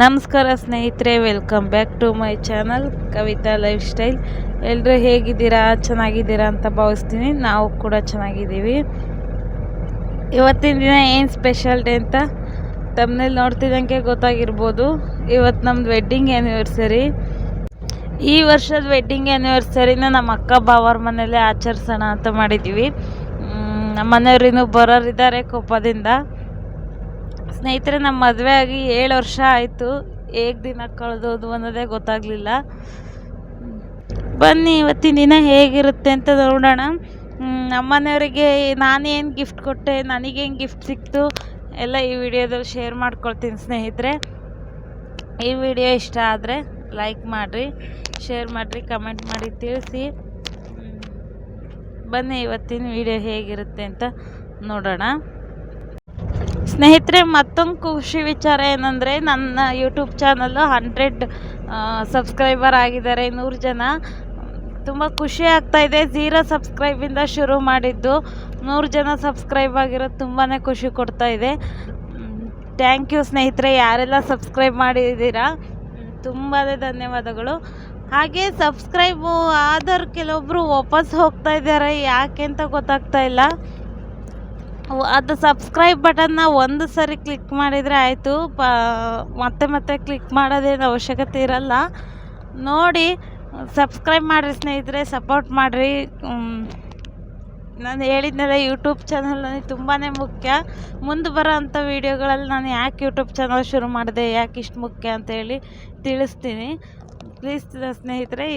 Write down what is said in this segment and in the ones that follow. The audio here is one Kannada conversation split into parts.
ನಮಸ್ಕಾರ ಸ್ನೇಹಿತರೆ, welcome back to my channel Kavita lifestyle. ಎಲ್ಲರೂ ಹೇಗಿದ್ದೀರಾ? ಚೆನ್ನಾಗಿದ್ದೀರಾ ಅಂತ ಭಾವಿಸ್ತೀನಿ. ನಾವು ಕೂಡ ಚೆನ್ನಾಗಿದ್ದೀವಿ. ಇವತ್ತಿನ ದಿನ ಏನು ಸ್ಪೆಷಲ್ ಡೇ ಅಂತ ತಮ್ಮನೇಲಿ ನೋಡ್ತಿದ್ದಂಗೆ ಗೊತ್ತಾಗಿರ್ಬೋದು. ಇವತ್ತು ನಮ್ಮದು ವೆಡ್ಡಿಂಗ್ ಆ್ಯನಿವರ್ಸರಿ. ಈ ವರ್ಷದ ವೆಡ್ಡಿಂಗ್ ಆ್ಯನಿವರ್ಸರಿನ ನಮ್ಮ ಅಕ್ಕ ಬಾವರ ಮನೇಲೆ ಆಚರಿಸೋಣ ಅಂತ ಮಾಡಿದ್ದೀವಿ. ನಮ್ಮ ಮನೆಯವ್ರಿನ್ನೂ ಬರೋರಿದ್ದಾರೆ ಕೊಪ್ಪದಿಂದ. ಸ್ನೇಹಿತರೆ, ನಮ್ಮ ಮದುವೆ ಆಗಿ 7 ವರ್ಷ ಆಯಿತು. ಹೇಗೆ ದಿನ ಕಳೆದೋದು ಅನ್ನೋದೇ ಗೊತ್ತಾಗಲಿಲ್ಲ. ಬನ್ನಿ ಇವತ್ತಿನ ದಿನ ಹೇಗಿರುತ್ತೆ ಅಂತ ನೋಡೋಣ. ನಮ್ಮ ಮನೆಯವರಿಗೆ ನಾನೇನು ಗಿಫ್ಟ್ ಕೊಟ್ಟೆ, ನನಗೇನು ಗಿಫ್ಟ್ ಸಿಕ್ತು ಎಲ್ಲ ಈ ವಿಡಿಯೋದಲ್ಲಿ ಶೇರ್ ಮಾಡ್ಕೊಳ್ತೀನಿ ಸ್ನೇಹಿತರೆ. ಈ ವಿಡಿಯೋ ಇಷ್ಟ ಆದರೆ ಲೈಕ್ ಮಾಡಿರಿ, ಶೇರ್ ಮಾಡಿರಿ, ಕಮೆಂಟ್ ಮಾಡಿ ತಿಳಿಸಿ. ಬನ್ನಿ ಇವತ್ತಿನ ವಿಡಿಯೋ ಹೇಗಿರುತ್ತೆ ಅಂತ ನೋಡೋಣ. ಸ್ನೇಹಿತರೆ, ಮತ್ತೊಂದು ಖುಷಿ ವಿಚಾರ ಏನಂದರೆ, ನನ್ನ ಯೂಟ್ಯೂಬ್ ಚಾನಲ್ಲು 100 ಸಬ್ಸ್ಕ್ರೈಬರ್ ಆಗಿದ್ದಾರೆ. 100 ಜನ. ತುಂಬ ಖುಷಿ ಆಗ್ತಾಯಿದೆ. 0 ಸಬ್ಸ್ಕ್ರೈಬಿಂದ ಶುರು ಮಾಡಿದ್ದು 100 ಜನ ಸಬ್ಸ್ಕ್ರೈಬ್ ಆಗಿರೋದು ತುಂಬಾ ಖುಷಿ ಕೊಡ್ತಾಯಿದೆ. ಥ್ಯಾಂಕ್ ಯು ಸ್ನೇಹಿತರೆ, ಯಾರೆಲ್ಲ ಸಬ್ಸ್ಕ್ರೈಬ್ ಮಾಡಿದ್ದೀರಾ ತುಂಬಾ ಧನ್ಯವಾದಗಳು. ಹಾಗೆ ಸಬ್ಸ್ಕ್ರೈಬು ಆದವ್ರು ಕೆಲವೊಬ್ಬರು ವಾಪಸ್ ಹೋಗ್ತಾ ಇದ್ದಾರೆ, ಯಾಕೆ ಅಂತ ಗೊತ್ತಾಗ್ತಾ ಇಲ್ಲ. ಅದು ಸಬ್ಸ್ಕ್ರೈಬ್ ಬಟನ್ನ ಒಂದು ಸರಿ ಕ್ಲಿಕ್ ಮಾಡಿದರೆ ಆಯಿತು. ಮತ್ತೆ ಕ್ಲಿಕ್ ಮಾಡೋದೇನು ಅವಶ್ಯಕತೆ ಇರಲ್ಲ. ನೋಡಿ ಸಬ್ಸ್ಕ್ರೈಬ್ ಮಾಡಿರಿ ಸ್ನೇಹಿತರೆ, ಸಪೋರ್ಟ್ ಮಾಡಿರಿ. ನಾನು ಹೇಳಿದ್ನಲ್ಲ, ಯೂಟ್ಯೂಬ್ ಚಾನಲ್ ನನಗೆ ತುಂಬಾ ಮುಖ್ಯ. ಮುಂದೆ ಬರೋ ಅಂಥ ವೀಡಿಯೋಗಳಲ್ಲಿ ನಾನು ಯಾಕೆ ಯೂಟ್ಯೂಬ್ ಚಾನಲ್ ಶುರು ಮಾಡಿದೆ, ಯಾಕೆ ಇಷ್ಟು ಮುಖ್ಯ ಅಂತೇಳಿ ತಿಳಿಸ್ತೀನಿ. ಪ್ಲೀಸ್ ಸ್ನೇಹಿತರೆ,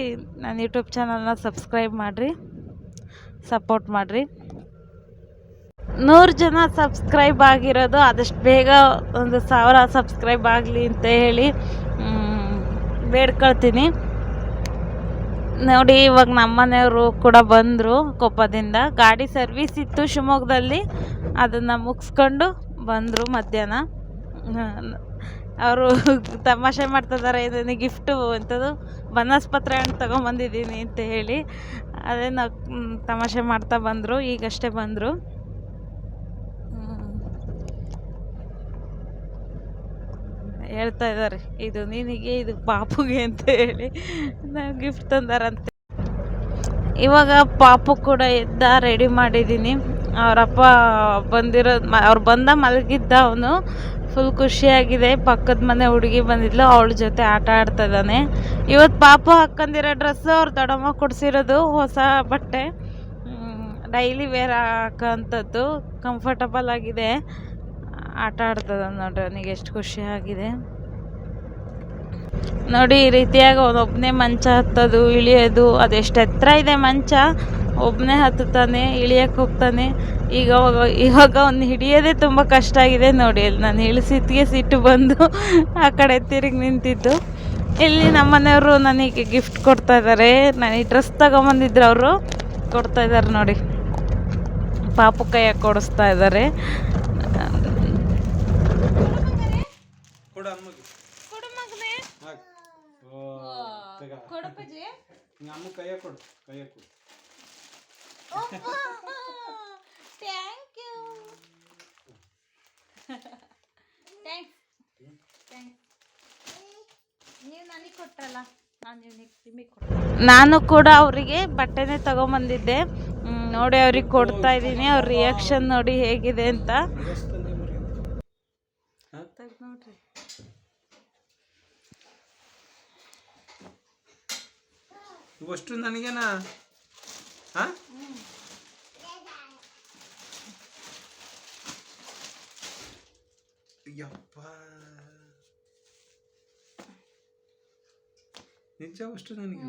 ನನ್ನ ಯೂಟ್ಯೂಬ್ ಚಾನಲ್ನ ಸಬ್ಸ್ಕ್ರೈಬ್ ಮಾಡಿರಿ, ಸಪೋರ್ಟ್ ಮಾಡಿರಿ. 100 ಜನ ಸಬ್ಸ್ಕ್ರೈಬ್ ಆಗಿರೋದು ಆದಷ್ಟು ಬೇಗ 1000 ಸಬ್ಸ್ಕ್ರೈಬ್ ಆಗಲಿ ಅಂತ ಹೇಳಿ ಬೇಡ್ಕೊಳ್ತೀನಿ. ನೋಡಿ, ಇವಾಗ ನಮ್ಮ ಮನೆಯವರು ಕೂಡ ಬಂದರು ಕೊಪ್ಪದಿಂದ. ಗಾಡಿ ಸರ್ವಿಸ್ ಇತ್ತು ಶಿವಮೊಗ್ಗದಲ್ಲಿ, ಅದನ್ನು ಮುಗಿಸ್ಕೊಂಡು ಬಂದರು ಮಧ್ಯಾಹ್ನ. ಅವರು ತಮಾಷೆ ಮಾಡ್ತಿದ್ದಾರೆ, ಇದನ್ನು ಗಿಫ್ಟು ಎಂಥದ್ದು ಬನಸ್ಪತ್ರೆ ಹಣ್ಣು ತೊಗೊಂಬಂದಿದ್ದೀನಿ ಅಂತ ಹೇಳಿ. ಅದೇನು ತಮಾಷೆ ಮಾಡ್ತಾ ಬಂದರು, ಈಗಷ್ಟೇ ಬಂದರು. ಹೇಳ್ತಾ ಇದ್ದಾರೆ, ಇದು ನಿನಗೆ, ಇದು ಪಾಪುಗೆ ಅಂತ ಹೇಳಿ ನಾವು ಗಿಫ್ಟ್ ತಂದಾರಂತೆ. ಇವಾಗ ಪಾಪು ಕೂಡ ಎದ್ದ, ರೆಡಿ ಮಾಡಿದ್ದೀನಿ. ಅವರಪ್ಪ ಅವ್ರು ಮಲಗಿದ್ದ. ಅವನು ಫುಲ್ ಖುಷಿಯಾಗಿದೆ. ಪಕ್ಕದ ಮನೆ ಹುಡುಗಿ ಬಂದಿದ್ಲು, ಅವಳ ಜೊತೆ ಆಟ ಆಡ್ತಾ ಇದ್ದಾನೆ. ಇವತ್ತು ಪಾಪು ಹಾಕ್ಕೊಂಡಿರೋ ಡ್ರೆಸ್ಸು ಅವ್ರ ದೊಡ್ಡಮ್ಮ ಕೊಡಿಸಿರೋದು, ಹೊಸ ಬಟ್ಟೆ, ಡೈಲಿ ವೇರ್ ಹಾಕೋಂಥದ್ದು. ಕಂಫರ್ಟಬಲ್ ಆಗಿದೆ, ಆಟ ಆಡ್ತದ ನೋಡ್ರಿ. ಅವನಿಗೆ ಎಷ್ಟು ಖುಷಿ ಆಗಿದೆ ನೋಡಿ. ಈ ರೀತಿಯಾಗಿ ಅವನೊಬ್ಬನೇ ಮಂಚ ಹತ್ತೋದು, ಇಳಿಯೋದು, ಅದೆಷ್ಟು ಎತ್ತರ ಇದೆ ಮಂಚ, ಒಬ್ಬನೇ ಹತ್ತುತ್ತಾನೆ, ಇಳಿಯಕ್ಕೆ ಹೋಗ್ತಾನೆ. ಇವಾಗ ಅವ್ನು ಹಿಡಿಯೋದೇ ತುಂಬ ಕಷ್ಟ ಆಗಿದೆ ನೋಡಿ. ಅಲ್ಲಿ ನಾನು ಇಳಿಸಿದ್ಗೆ ಸಿಟ್ಟು ಬಂದು ಆ ಕಡೆ ತಿರುಗಿ ನಿಂತಿದ್ದು. ಇಲ್ಲಿ ನಮ್ಮ ಮನೆಯವರು ನನಗೆ ಗಿಫ್ಟ್ ಕೊಡ್ತಾ ಇದ್ದಾರೆ. ನನಗೆ ಡ್ರೆಸ್ ತಗೊಂಬಂದಿದ್ರು, ಅವರು ಕೊಡ್ತಾ ಇದ್ದಾರೆ ನೋಡಿ. ಪಾಪು ಕೈಯಾಗ ಕೊಡಿಸ್ತಾ ಇದ್ದಾರೆ. ನಾನು ಕೂಡ ಅವರಿಗೆ ಬಟ್ಟೆನೇ ತಗೊಂಬಂದಿದ್ದೆ. ನೋಡಿ, ಅವ್ರಿಗೆ ಕೊಡ್ತಾ ಇದ್ದೀನಿ. ಅವ್ರ ರಿಯಾಕ್ಷನ್ ನೋಡಿ ಹೇಗಿದೆ ಅಂತ. ನೋಡ್ರಿ, ಇವಷ್ಟು ನನಗೇನ ಯಪ್ಪ, ನಿಜ ಅಷ್ಟು ನನಗೆ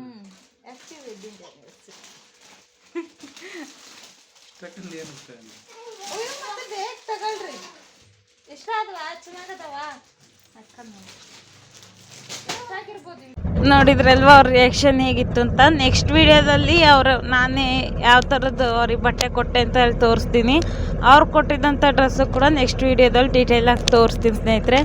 ತಗೊಂಡು ಏನು ತಗೊಳ್ರಿ. ಇಷ್ಟ ಆದವಾ? ಚೆನ್ನಾಗದವ? ನೋಡಿದ್ರಲ್ವ ಅವ್ರ ರಿಯಾಕ್ಷನ್ ಹೇಗಿತ್ತು ಅಂತ. ನೆಕ್ಸ್ಟ್ ವಿಡಿಯೋದಲ್ಲಿ ನಾನೇ ಯಾವ ಥರದ್ದು ಅವ್ರಿಗೆ ಬಟ್ಟೆ ಕೊಟ್ಟೆ ಅಂತ ಹೇಳಿ ತೋರಿಸ್ತೀನಿ. ಅವ್ರು ಕೊಟ್ಟಿದ್ದಂಥ ಡ್ರೆಸ್ಸು ಕೂಡ ನೆಕ್ಸ್ಟ್ ವಿಡಿಯೋದಲ್ಲಿ ಡೀಟೇಲಾಗಿ ತೋರಿಸ್ತೀನಿ ಸ್ನೇಹಿತರೆ.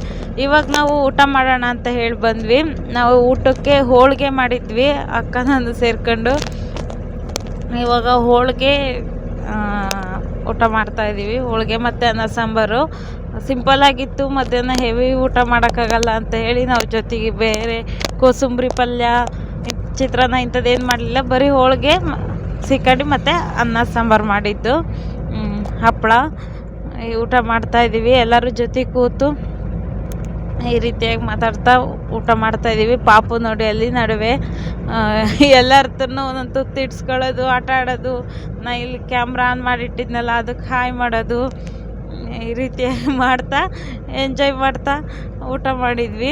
ಇವಾಗ ನಾವು ಊಟ ಮಾಡೋಣ ಅಂತ ಹೇಳಿ ಬಂದ್ವಿ. ನಾವು ಊಟಕ್ಕೆ ಹೋಳಿಗೆ ಮಾಡಿದ್ವಿ, ಅಕ್ಕ ನಾನು ಸೇರ್ಕೊಂಡು. ಇವಾಗ ಹೋಳಿಗೆ ಊಟ ಮಾಡ್ತಾಯಿದ್ದೀವಿ. ಹೋಳಿಗೆ ಮತ್ತು ಅನ್ನ ಸಾಂಬಾರು. ಸಿಂಪಲ್ಲಾಗಿತ್ತು. ಮಧ್ಯಾಹ್ನ ಹೆವಿ ಊಟ ಮಾಡೋಕ್ಕಾಗಲ್ಲ ಅಂತ ಹೇಳಿ ನಾವು ಜೊತೆಗೆ ಬೇರೆ ಕೋಸಂಬರಿ ಪಲ್ಯ, ಚಿತ್ರಾನ್ನ ಇಂಥದ್ದೇನು ಮಾಡಲಿಲ್ಲ. ಬರೀ ಹೋಳಿಗೆ, ಸಿಕ್ಕಡಿ ಮತ್ತು ಅನ್ನ ಸಾಂಬಾರು ಮಾಡಿದ್ದು, ಹಪ್ಪಳ ಊಟ ಮಾಡ್ತಾಯಿದ್ದೀವಿ. ಎಲ್ಲರೂ ಜೊತೆ ಕೂತು ಈ ರೀತಿಯಾಗಿ ಮಾತಾಡ್ತಾ ಊಟ ಮಾಡ್ತಾಯಿದ್ದೀವಿ. ಪಾಪು ನೋಡಿ ಅಲ್ಲಿ ನಡುವೆ ಎಲ್ಲರ ಹತ್ರನೂ ಒಂದೊಂದು ತುತ್ತು ಇಡ್ಸ್ಕೊಳ್ಳೋದು, ಆಟ ಆಡೋದು, ನಾ ಇಲ್ಲಿ ಕ್ಯಾಮ್ರಾ ಆನ್ ಮಾಡಿಟ್ಟಿದ್ನಲ್ಲ ಅದಕ್ಕೆ ಹಾಯ್ ಮಾಡೋದು, ಈ ರೀತಿಯಾಗಿ ಮಾಡ್ತಾ ಎಂಜಾಯ್ ಮಾಡ್ತಾ ಊಟ ಮಾಡಿದ್ವಿ.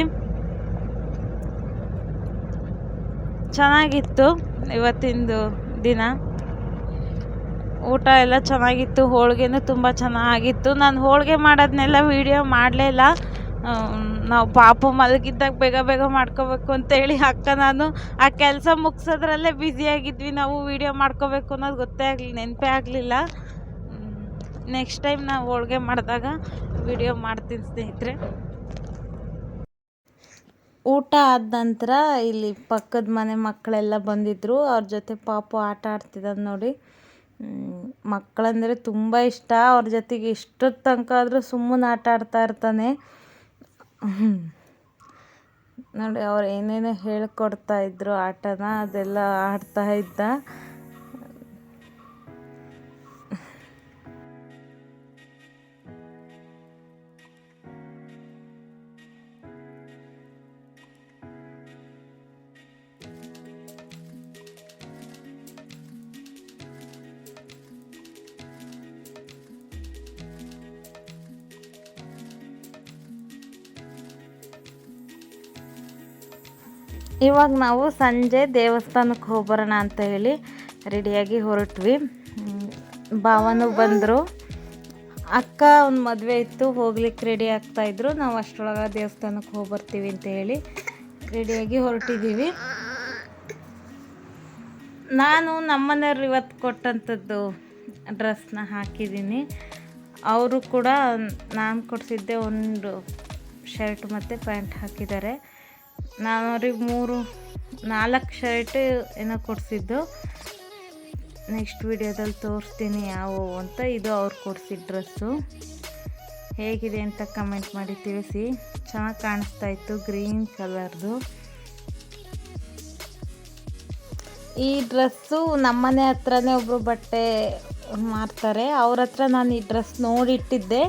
ಚೆನ್ನಾಗಿತ್ತು ಇವತ್ತಿಂದು ದಿನ. ಊಟ ಎಲ್ಲ ಚೆನ್ನಾಗಿತ್ತು. ಹೋಳಿಗೆನೂ ತುಂಬ ಚೆನ್ನಾಗಿತ್ತು. ನಾನು ಹೋಳಿಗೆ ಮಾಡೋದನ್ನೆಲ್ಲ ವೀಡಿಯೋ ಮಾಡಲೇ ಇಲ್ಲ. ನಾವು ಪಾಪು ಮಲಗಿದ್ದಾಗ ಬೇಗ ಬೇಗ ಮಾಡ್ಕೋಬೇಕು ಅಂತೇಳಿ ನಾನು ಆ ಕೆಲಸ ಮುಗಿಸೋದ್ರಲ್ಲೇ ಬ್ಯುಸಿಯಾಗಿದ್ವಿ. ನಾವು ವೀಡಿಯೋ ಮಾಡ್ಕೋಬೇಕು ಅನ್ನೋದು ನೆನಪೇ ಆಗಲಿಲ್ಲ. ನೆಕ್ಸ್ಟ್ ಟೈಮ್ ನಾವು ಹೋಳಿಗೆ ಮಾಡಿದಾಗ ವೀಡಿಯೋ ಮಾಡ್ತೀನಿ ಸ್ನೇಹಿತರೆ. ಊಟ ಆದ ನಂತರ ಇಲ್ಲಿ ಪಕ್ಕದ ಮನೆ ಮಕ್ಕಳೆಲ್ಲ ಬಂದಿದ್ದರು. ಅವ್ರ ಜೊತೆ ಪಾಪು ಆಟ ಆಡ್ತಿದ್ದಾನೆ ನೋಡಿ. ಮಕ್ಕಳಂದರೆ ತುಂಬ ಇಷ್ಟ. ಅವ್ರ ಜೊತೆಗೆ ಇಷ್ಟೊತ್ತು ತನಕ ಆದರೂ ಸುಮ್ಮನೆ ಆಟ ಆಡ್ತಾ ಇರ್ತಾನೆ ನೋಡಿ. ಅವ್ರು ಏನೇನೋ ಹೇಳ್ಕೊಡ್ತಾ ಇದ್ರು ಆಟನ, ಅದೆಲ್ಲ ಆಡ್ತಾ ಇದ್ದ. ಇವಾಗ ನಾವು ಸಂಜೆ ದೇವಸ್ಥಾನಕ್ಕೆ ಹೋಗ್ಬರೋಣ ಅಂತ ಹೇಳಿ ರೆಡಿಯಾಗಿ ಹೊರಟ್ವಿ. ಭಾವನೂ ಬಂದರು. ಅಕ್ಕ ಒಂದು ಮದುವೆ ಇತ್ತು, ಹೋಗ್ಲಿಕ್ಕೆ ರೆಡಿ ಆಗ್ತಾಯಿದ್ರು. ನಾವು ಅಷ್ಟರೊಳಗೆ ದೇವಸ್ಥಾನಕ್ಕೆ ಹೋಗ್ಬರ್ತೀವಿ ಅಂತ ಹೇಳಿ ರೆಡಿಯಾಗಿ ಹೊರಟಿದ್ದೀವಿ. ನಾನು ನಮ್ಮನೆಯವ್ರು ಇವತ್ತು ಕೊಟ್ಟಂಥದ್ದು ಡ್ರೆಸ್ನ ಹಾಕಿದ್ದೀನಿ. ಅವರು ಕೂಡ ನಾನು ಕೊಡಿಸಿದ್ದೆ ಒಂದು ಶರ್ಟ್ ಮತ್ತು ಪ್ಯಾಂಟ್ ಹಾಕಿದ್ದಾರೆ. ನಾನು ಅವ್ರಿಗೆ 4 ಶರ್ಟ್ ಏನೋ ಕೊಡಿಸಿದ್ದು. ನೆಕ್ಸ್ಟ್ ವಿಡಿಯೋದಲ್ಲಿ ತೋರಿಸ್ತೀನಿ ಯಾವುವು ಅಂತ. ಇದು ಅವ್ರು ಕೊಡಿಸಿದ ಡ್ರೆಸ್ಸು. ಹೇಗಿದೆ ಅಂತ ಕಮೆಂಟ್ ಮಾಡಿ ತಿಳಿಸಿ. ಚೆನ್ನಾಗಿ ಕಾಣಿಸ್ತಾ ಇತ್ತು, ಗ್ರೀನ್ ಕಲರ್ದು. ಈ ಡ್ರೆಸ್ಸು ನಮ್ಮನೆ ಹತ್ರನೇ ಒಬ್ಬರು ಬಟ್ಟೆ ಮಾರ್ತಾರೆ, ಅವ್ರ ಹತ್ರ ನಾನು ಈ ಡ್ರೆಸ್ ನೋಡಿಟ್ಟಿದ್ದೆ.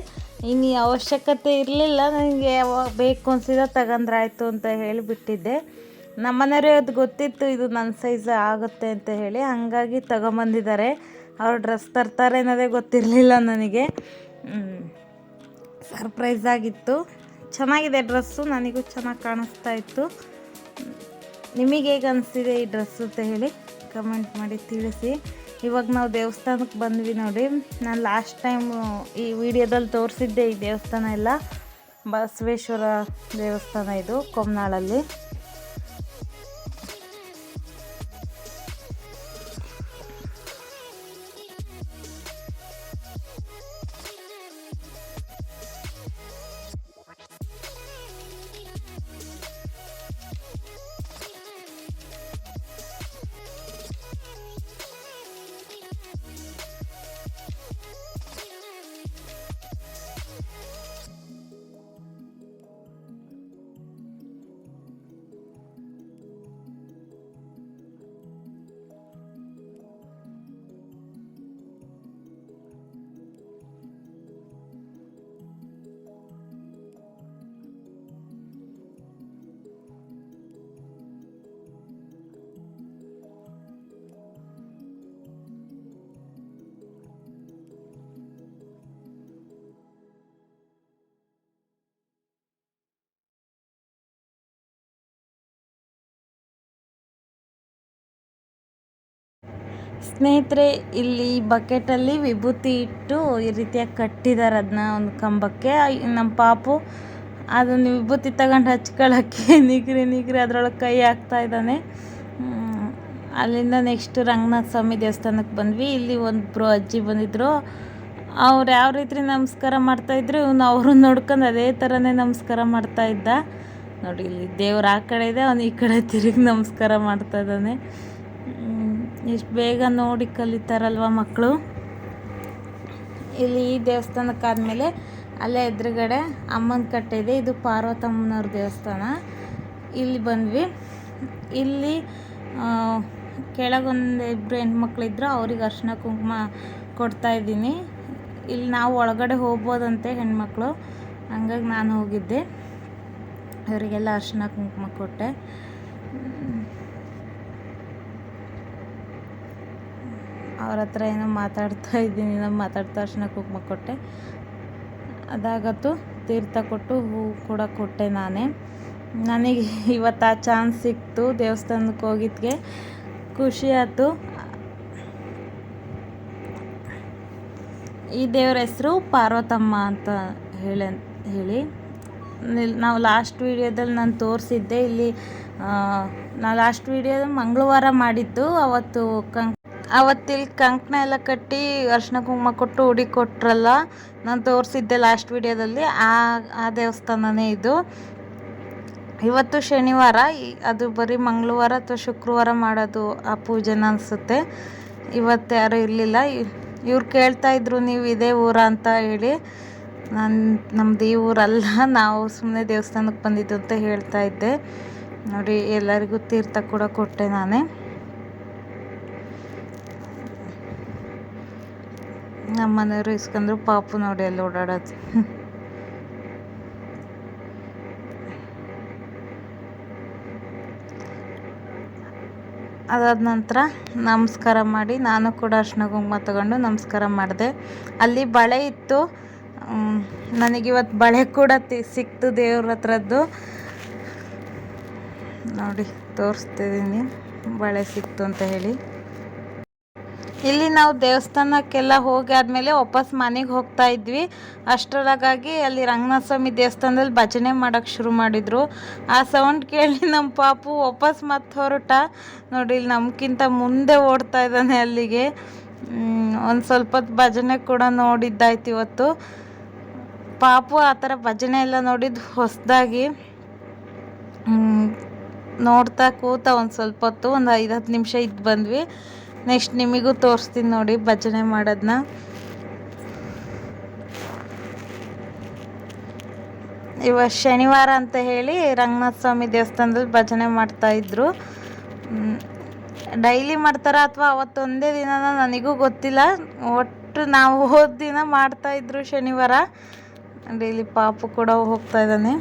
ಇನ್ನು ಅವಶ್ಯಕತೆ ಇರಲಿಲ್ಲ ನನಗೆ, ಯಾವಾಗ ಬೇಕು ಅನಿಸಿದ ತಗೊಂಡ್ರಾಯ್ತು ಅಂತ ಹೇಳಿ ಬಿಟ್ಟಿದ್ದೆ. ನಮ್ಮನೆಯವ್ರಿಗೆ ಅದು ಗೊತ್ತಿತ್ತು ಇದು ನನ್ನ ಸೈಜ್ ಆಗುತ್ತೆ ಅಂತ ಹೇಳಿ, ಹಾಗಾಗಿ ತಗೊಂಬಂದಿದ್ದಾರೆ. ಅವ್ರು ಡ್ರೆಸ್ ತರ್ತಾರೆ ಅನ್ನೋದೇ ಗೊತ್ತಿರಲಿಲ್ಲ ನನಗೆ. ಸರ್ಪ್ರೈಸ್ ಆಗಿತ್ತು. ಚೆನ್ನಾಗಿದೆ ಡ್ರೆಸ್ಸು, ನನಗೂ ಚೆನ್ನಾಗಿ ಕಾಣಿಸ್ತಾ ಇತ್ತು. ನಿಮಗೆ ಹೇಗೆ ಅನಿಸ್ತಿದೆ ಈ ಡ್ರೆಸ್ಸು ಅಂತ ಹೇಳಿ ಕಮೆಂಟ್ ಮಾಡಿ ತಿಳಿಸಿ. ಇವಾಗ ನಾವು ದೇವಸ್ಥಾನಕ್ಕೆ ಬಂದ್ವಿ ನೋಡಿ. ನಾನು ಲಾಸ್ಟ್ ಟೈಮು ಈ ವಿಡಿಯೋದಲ್ಲಿ ತೋರಿಸಿದ್ದೆ ಈ ದೇವಸ್ಥಾನ ಎಲ್ಲ. ಬಸವೇಶ್ವರ ದೇವಸ್ಥಾನ ಇದು, ಕೊಮ್ನಾಳಲ್ಲಿ. ಸ್ನೇಹಿತರೆ, ಇಲ್ಲಿ ಬಕೆಟಲ್ಲಿ ವಿಭೂತಿ ಇಟ್ಟು ಈ ರೀತಿಯಾಗಿ ಕಟ್ಟಿದ್ದಾರೆ ಅದನ್ನ ಒಂದು ಕಂಬಕ್ಕೆ. ನಮ್ಮ ಪಾಪು ಅದನ್ನು ವಿಭೂತಿ ತಗೊಂಡು ಹಚ್ಕೊಳ್ಳೋಕ್ಕೆ ನಿಗ್ರಿ ಅದರೊಳಗೆ ಕೈ ಹಾಕ್ತಾ ಇದ್ದಾನೆ. ಅಲ್ಲಿಂದ ನೆಕ್ಸ್ಟ್ ರಂಗನಾಥ ಸ್ವಾಮಿ ದೇವಸ್ಥಾನಕ್ಕೆ ಬಂದ್ವಿ. ಇಲ್ಲಿ ಒಬ್ಬರು ಅಜ್ಜಿ ಬಂದಿದ್ದರು. ಅವ್ರು ಯಾವ ರೀತಿ ನಮಸ್ಕಾರ ಮಾಡ್ತಾಯಿದ್ರು, ಇವನು ಅವರು ನೋಡ್ಕೊಂಡು ಅದೇ ಥರನೇ ನಮಸ್ಕಾರ ಮಾಡ್ತಾ ಇದ್ದ ನೋಡಿ. ಇಲ್ಲಿ ದೇವ್ರು ಆ ಕಡೆ ಇದೆ, ಅವನು ಈ ಕಡೆ ತಿರುಗಿ ನಮಸ್ಕಾರ ಮಾಡ್ತಾ ಇದ್ದಾನೆ. ಎಷ್ಟು ಬೇಗ ನೋಡಿ ಕಲಿತಾರಲ್ವ ಮಕ್ಕಳು. ಇಲ್ಲಿ ಈ ದೇವಸ್ಥಾನಕ್ಕಾದಮೇಲೆ ಅಲ್ಲೇ ಎದುರುಗಡೆ ಅಮ್ಮನ ಕಟ್ಟೆ ಇದೆ. ಇದು ಪಾರ್ವತಮ್ಮನವ್ರ ದೇವಸ್ಥಾನ. ಇಲ್ಲಿ ಬಂದ್ವಿ. ಇಲ್ಲಿ ಕೆಳಗೊಂದು ಇಬ್ಬರು ಹೆಣ್ಮಕ್ಳಿದ್ರು, ಅವ್ರಿಗೆ ಅರಿಶಿನ ಕುಂಕುಮ ಕೊಡ್ತಾಯಿದ್ದೀನಿ. ಇಲ್ಲಿ ನಾವು ಒಳಗಡೆ ಹೋಗ್ಬೋದಂತೆ ಹೆಣ್ಮಕ್ಳು, ಹಂಗಾಗಿ ನಾನು ಹೋಗಿದ್ದೆ. ಅವರಿಗೆಲ್ಲ ಅರಿಶಿನ ಕುಂಕುಮ ಕೊಟ್ಟೆ. ಅವ್ರ ಹತ್ರ ಏನೋ ಮಾತಾಡ್ತಾ ಇದ್ದೀನಿ, ನಾನು ಮಾತಾಡ್ತಾ ಅರಿಶಿನ ಕುಂಕುಮ ಕೊಟ್ಟೆ. ಅದಾಗತ್ತು ತೀರ್ಥ ಕೊಟ್ಟು ಹೂವು ಕೂಡ ಕೊಟ್ಟೆ ನಾನೇ. ನನಗೆ ಇವತ್ತು ಆ ಚಾನ್ಸ್ ಸಿಕ್ತು, ದೇವಸ್ಥಾನಕ್ಕೆ ಹೋಗಿದ್ಗೆ ಖುಷಿ ಆಯ್ತು. ಈ ದೇವ್ರ ಹೆಸರು ಪಾರ್ವತಮ್ಮ ಅಂತ ಹೇಳಿ ನಾವು ಲಾಸ್ಟ್ ವೀಡಿಯೋದಲ್ಲಿ ನಾನು ತೋರಿಸಿದ್ದೆ. ಇಲ್ಲಿ ನಾವು ಲಾಸ್ಟ್ ವೀಡಿಯೋದಲ್ಲಿ ಮಂಗಳವಾರ ಮಾಡಿದ್ದು. ಅವತ್ತಿಲ್ಲಿ ಕಂಕಣ ಎಲ್ಲ ಕಟ್ಟಿ ಅರಿಶಿನ ಕುಂಕುಮ ಕೊಟ್ಟು ಉಡಿ ಕೊಟ್ರಲ್ಲ, ನಾನು ತೋರಿಸಿದ್ದೆ ಲಾಸ್ಟ್ ವೀಡಿಯೋದಲ್ಲಿ. ಆ ದೇವಸ್ಥಾನನೇ ಇದು. ಇವತ್ತು ಶನಿವಾರ, ಅದು ಬರೀ ಮಂಗಳವಾರ ಅಥವಾ ಶುಕ್ರವಾರ ಮಾಡೋದು ಆ ಪೂಜೆನ ಅನಿಸುತ್ತೆ. ಇವತ್ತು ಯಾರೂ ಇರಲಿಲ್ಲ. ಇವ್ರು ಕೇಳ್ತಾಯಿದ್ರು ನೀವು ಇದೇ ಊರ ಅಂತ ಹೇಳಿ. ನಮ್ಮದು ಈ ಊರಲ್ಲ, ನಾವು ಸುಮ್ಮನೆ ದೇವಸ್ಥಾನಕ್ಕೆ ಬಂದಿದ್ದು ಅಂತ ಹೇಳ್ತಾ ಇದ್ದೆ. ನೋಡಿ, ಎಲ್ಲರಿಗೂ ತೀರ್ಥ ಕೂಡ ಕೊಟ್ಟೆ ನಾನೇ. ನಮ್ಮ ಮನೆಯವರು ಇಸ್ಕೊಂಡ್ರು. ಪಾಪು ನೋಡಿ ಅಲ್ಲಿ ಓಡಾಡೋದು. ಅದಾದ ನಂತರ ನಮಸ್ಕಾರ ಮಾಡಿ ನಾನು ಕೂಡ ಅರಿಶಿನ ಕುಂಕುಮ ತಗೊಂಡು ನಮಸ್ಕಾರ ಮಾಡಿದೆ. ಅಲ್ಲಿ ಬಳೆ ಇತ್ತು. ನನಗಿವತ್ತು ಬಳೆ ಕೂಡ ಸಿಕ್ತು ದೇವ್ರ ಹತ್ರದ್ದು. ನೋಡಿ ತೋರಿಸ್ತಿದ್ದೀನಿ, ಬಳೆ ಸಿಕ್ತು ಅಂತ ಹೇಳಿ. ಇಲ್ಲಿ ನಾವು ದೇವಸ್ಥಾನಕ್ಕೆಲ್ಲ ಹೋಗಿ ಆದಮೇಲೆ ವಾಪಸ್ ಮನೆಗೆ ಹೋಗ್ತಾ ಇದ್ವಿ. ಅಷ್ಟರೊಳಗಾಗಿ ಅಲ್ಲಿ ರಂಗನಾಥ ಸ್ವಾಮಿ ದೇವಸ್ಥಾನದಲ್ಲಿ ಭಜನೆ ಮಾಡೋಕ್ಕೆ ಶುರು ಮಾಡಿದರು. ಆ ಸೌಂಡ್ ಕೇಳಿ ನಮ್ಮ ಪಾಪು ವಾಪಸ್ ಮತ್ತೆ ಹೊರಟ. ನೋಡಿ, ಇಲ್ಲಿ ನಮ್ಗಿಂತ ಮುಂದೆ ಓಡ್ತಾ ಇದ್ದಾನೆ ಅಲ್ಲಿಗೆ. ಒಂದು ಸ್ವಲ್ಪ ಹೊತ್ತು ಭಜನೆ ಕೂಡ ನೋಡಿದ್ದಾಯ್ತು ಇವತ್ತು. ಪಾಪು ಆ ಥರ ಭಜನೆ ಎಲ್ಲ ನೋಡಿದ್ದು ಹೊಸದಾಗಿ. ನೋಡ್ತಾ ಕೂತ ಒಂದು ಸ್ವಲ್ಪ ಹೊತ್ತು, ಒಂದು 5-10 ನಿಮಿಷ ಇದ್ದು ಬಂದ್ವಿ. ನೆಕ್ಸ್ಟ್ ನಿಮಗೂ ತೋರಿಸ್ತೀನಿ ನೋಡಿ ಭಜನೆ ಮಾಡೋದನ್ನ. ಇವತ್ತು ಶನಿವಾರ ಅಂತ ಹೇಳಿ ರಂಗನಾಥ ಸ್ವಾಮಿ ದೇವಸ್ಥಾನದಲ್ಲಿ ಭಜನೆ ಮಾಡ್ತಾಯಿದ್ರು. ಡೈಲಿ ಮಾಡ್ತಾರ ಅಥವಾ ಅವತ್ತೊಂದೇ ದಿನನ ನನಗೂ ಗೊತ್ತಿಲ್ಲ. ಒಟ್ಟು ನಾವು ಹೋದ ದಿನ ಮಾಡ್ತಾಯಿದ್ರು ಶನಿವಾರ. ಡೈಲಿ ಪಾಪು ಕೂಡ ಹೋಗ್ತಾ ಇದ್ದಾನೆ.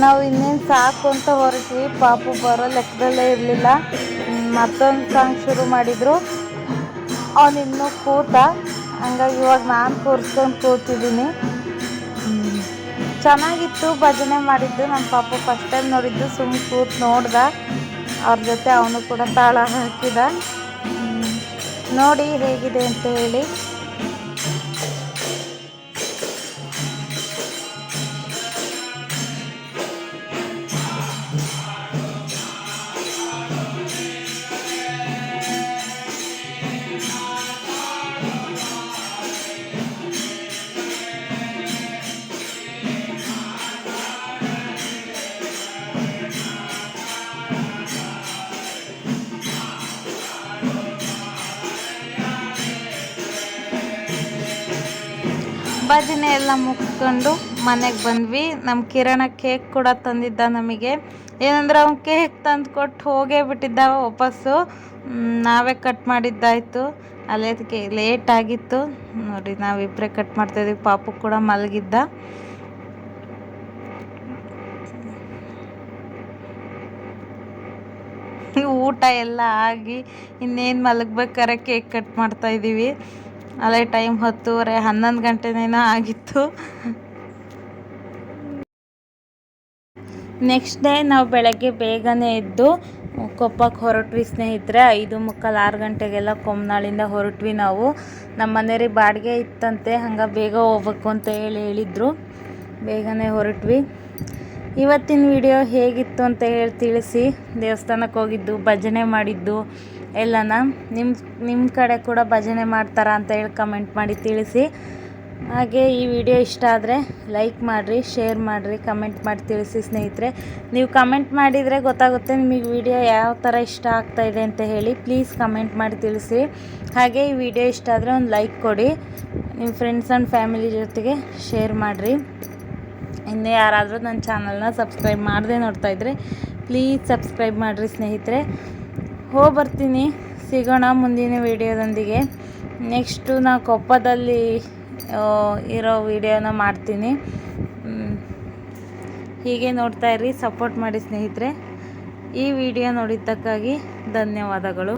ನಾವು ಇನ್ನೇನು ಸಾಕು ಅಂತ ಹೊರಟ್ವಿ. ಪಾಪು ಬರೋ ಲೆಕ್ಕದಲ್ಲೇ ಇರಲಿಲ್ಲ. ಮತ್ತೊಂದು ಸಾಂಗ್ ಶುರು ಮಾಡಿದರು. ಅವನಿನ್ನೂ ಕೂತ. ಹಂಗಾಗಿ ಇವಾಗ ನಾನು ಕೂರಿಸ್ಕೊಂಡು ಕೂತಿದ್ದೀನಿ. ಚೆನ್ನಾಗಿತ್ತು ಭಜನೆ ಮಾಡಿದ್ದು. ನಮ್ಮ ಪಾಪು ಫಸ್ಟ್ ಟೈಮ್ ನೋಡಿದ್ದು. ಸುಮ್ಮನೆ ಕೂತು ನೋಡ್ದ. ಅವ್ರ ಜೊತೆ ಅವನು ಕೂಡ ತಾಳ ಹಾಕಿದ. ನೋಡಿ ಹೇಗಿದೆ ಅಂತ ಹೇಳಿ. ಭಜನೆ ಎಲ್ಲ ಮುಗಿಸ್ಕೊಂಡು ಮನೆಗೆ ಬಂದ್ವಿ. ನಮ್ಮ ಕಿರಣ ಕೇಕ್ ಕೂಡ ತಂದಿದ್ದ ನಮಗೆ. ಏನಂದ್ರೆ ಅವ್ನು ಕೇಕ್ ತಂದು ಕೊಟ್ಟು ಹೋಗೇ ಬಿಟ್ಟಿದ್ದ ವಾಪಸ್ಸು. ನಾವೇ ಕಟ್ ಮಾಡಿದ್ದಾಯಿತು. ಅಲ್ಲೇ ಅದಕ್ಕೆ ಲೇಟ್ ಆಗಿತ್ತು ನೋಡಿ. ನಾವಿಬ್ಬರೇ ಕಟ್ ಮಾಡ್ತಾಯಿದ್ವಿ. ಪಾಪು ಕೂಡ ಮಲಗಿದ್ದ. ಊಟ ಎಲ್ಲ ಆಗಿ ಇನ್ನೇನು ಮಲಗ್ಬೇಕಾರೆ ಕೇಕ್ ಕಟ್ ಮಾಡ್ತಾಯಿದ್ದೀವಿ. ಅಲ್ಲೇ ಟೈಮ್ 10:30 11 ಗಂಟೆನೇನೋ ಆಗಿತ್ತು. ನೆಕ್ಸ್ಟ್ ಡೇ ನಾವು ಬೆಳಗ್ಗೆ ಬೇಗನೆ ಎದ್ದು ಕೊಪ್ಪಕ್ಕೆ ಹೊರಟ್ವಿ ಸ್ನೇಹಿತರೆ. 5:45 6 ಗಂಟೆಗೆಲ್ಲ ಕೊಮ್ಮನಾಳಿಂದ ಹೊರಟ್ವಿ ನಾವು. ನಮ್ಮ ಮನೆಯವ್ರಿಗೆ ಬಾಡಿಗೆ ಇತ್ತಂತೆ, ಹಂಗೆ ಬೇಗ ಹೋಗ್ಬೇಕು ಅಂತ ಹೇಳಿದ್ರು. ಬೇಗನೆ ಹೊರಟ್ವಿ. ಇವತ್ತಿನ ವಿಡಿಯೋ ಹೇಗಿತ್ತು ಅಂತ ಹೇಳಿ ತಿಳಿಸಿ. ದೇವಸ್ಥಾನಕ್ಕೆ ಹೋಗಿದ್ದು, ಭಜನೆ ಮಾಡಿದ್ದು ಎಲ್ಲನ. ನಿಮ್ಮ ಕಡೆ ಕೂಡ ಭಜನೆ ಮಾಡ್ತಾರಾ ಅಂತ ಹೇಳಿ ಕಮೆಂಟ್ ಮಾಡಿ ತಿಳಿಸಿ. ಹಾಗೆ ಈ ವಿಡಿಯೋ ಇಷ್ಟ ಆದರೆ ಲೈಕ್ ಮಾಡಿರಿ, ಶೇರ್ ಮಾಡಿರಿ, ಕಮೆಂಟ್ ಮಾಡಿ ತಿಳಿಸಿ ಸ್ನೇಹಿತರೆ. ನೀವು ಕಮೆಂಟ್ ಮಾಡಿದರೆ ಗೊತ್ತಾಗುತ್ತೆ ನಿಮಗೆ ವಿಡಿಯೋ ಯಾವ ಥರ ಇಷ್ಟ ಆಗ್ತಾಯಿದೆ ಅಂತ ಹೇಳಿ. ಪ್ಲೀಸ್ ಕಮೆಂಟ್ ಮಾಡಿ ತಿಳಿಸಿ. ಹಾಗೆ ಈ ವಿಡಿಯೋ ಇಷ್ಟ ಆದರೆ ಒಂದು ಲೈಕ್ ಕೊಡಿ. ನಿಮ್ಮ ಫ್ರೆಂಡ್ಸ್ ಆ್ಯಂಡ್ ಫ್ಯಾಮಿಲಿ ಜೊತೆಗೆ ಶೇರ್ ಮಾಡಿರಿ. ಇನ್ನೂ ಯಾರಾದರೂ ನನ್ನ ಚಾನಲ್ನ ಸಬ್ಸ್ಕ್ರೈಬ್ ಮಾಡದೆ ನೋಡ್ತಾಯಿದ್ರೆ ಪ್ಲೀಸ್ ಸಬ್ಸ್ಕ್ರೈಬ್ ಮಾಡಿರಿ ಸ್ನೇಹಿತರೆ. ಬರ್ತೀನಿ. ಸಿಗೋಣ ಮುಂದಿನ ವಿಡಿಯೋದೊಂದಿಗೆ. ನೆಕ್ಸ್ಟು ನಾ ಕೊಪ್ಪದಲ್ಲಿ ಇರೋ ವಿಡಿಯೋನ ಮಾಡ್ತೀನಿ. ಹೀಗೆ ನೋಡ್ತಾಯಿರಿ, ಸಪೋರ್ಟ್ ಮಾಡಿ ಸ್ನೇಹಿತರೆ. ಈ ವಿಡಿಯೋ ನೋಡಿದ್ದಕ್ಕಾಗಿ ಧನ್ಯವಾದಗಳು.